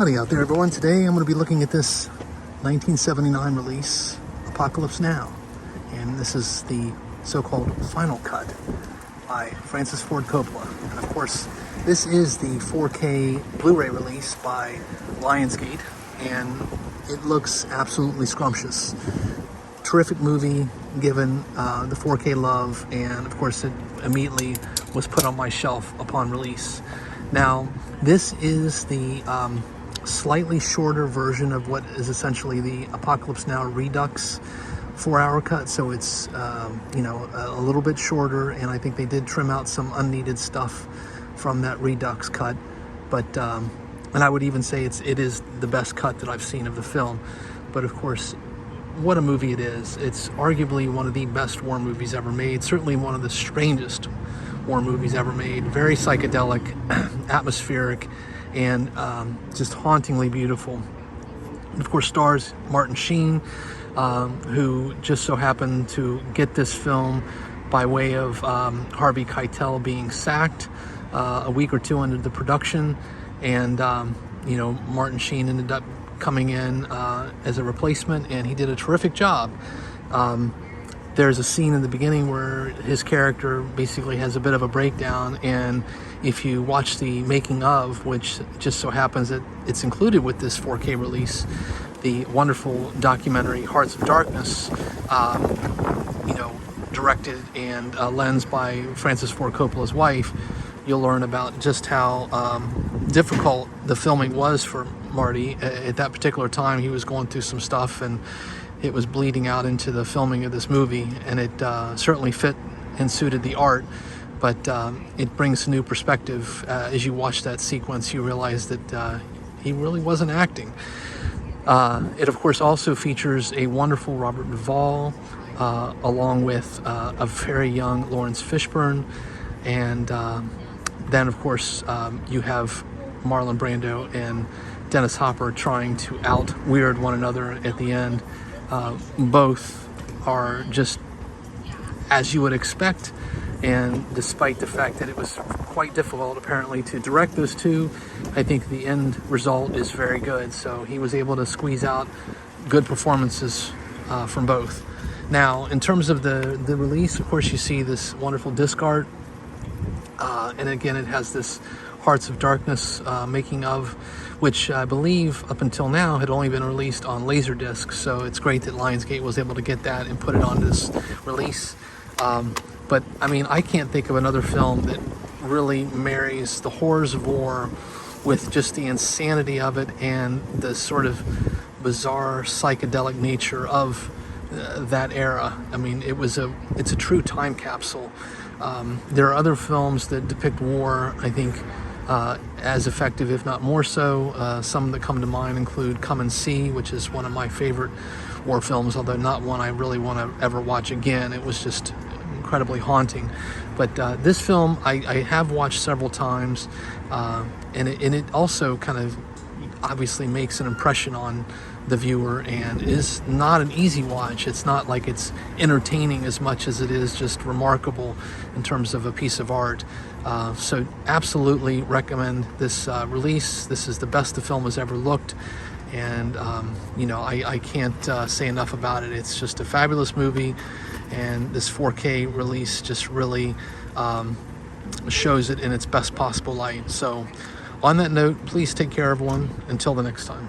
Howdy out there, everyone. Today I'm going to be looking at this 1979 release, Apocalypse Now. And this is the so-called final cut by Francis Ford Coppola. And of course, this is the 4K Blu-ray release by Lionsgate, and it looks absolutely scrumptious. Terrific movie, given the 4K love, and of course it immediately was put on my shelf upon release. Now, this is the slightly shorter version of what is essentially the Apocalypse Now Redux 4-hour cut, so it's a little bit shorter, and I think they did trim out some unneeded stuff from that Redux cut, but and I would even say it is the best cut that I've seen of the film. But of course, what a movie it is. It's arguably one of the best war movies ever made, certainly one of the strangest war movies ever made. Very psychedelic, atmospheric, and just hauntingly beautiful. And of course, stars Martin Sheen, who just so happened to get this film by way of Harvey Keitel being sacked a week or two into the production, and Martin Sheen ended up coming in as a replacement, and he did a terrific job. There's a scene in the beginning where his character basically has a bit of a breakdown, and if you watch the making of, which just so happens that it's included with this 4K release, the wonderful documentary Hearts of Darkness, directed and lensed by Francis Ford Coppola's wife, you'll learn about just how difficult the filming was for Marty. At that particular time, he was going through some stuff, and it was bleeding out into the filming of this movie, and it certainly fit and suited the art, but it brings a new perspective. As you watch that sequence, you realize that he really wasn't acting. It of course also features a wonderful Robert Duvall, along with a very young Lawrence Fishburne, and then of course you have Marlon Brando and Dennis Hopper trying to out-weird one another at the end. Both are just as you would expect, and despite the fact that it was quite difficult apparently to direct those two, I think the end result is very good. So he was able to squeeze out good performances from both. Now, in terms of the release, of course you see this wonderful disc art, and again it has this Hearts of Darkness making of, which I believe up until now had only been released on Laserdisc, so it's great that Lionsgate was able to get that and put it on this release. But I mean, I can't think of another film that really marries the horrors of war with just the insanity of it and the sort of bizarre psychedelic nature of that era. I mean, it's a true time capsule. There are other films that depict war, I think, as effective, if not more so. Some that come to mind include Come and See, which is one of my favorite war films, although not one I really want to ever watch again. It was just incredibly haunting. But this film I have watched several times, and it also kind of obviously makes an impression on the viewer, and is not an easy watch. It's not like it's entertaining as much as it is just remarkable in terms of a piece of art. So absolutely recommend this release. This is the best the film has ever looked, and I can't say enough about it. It's just a fabulous movie, and this 4K release just really shows it in its best possible light. So on that note, please take care, everyone. Until the next time.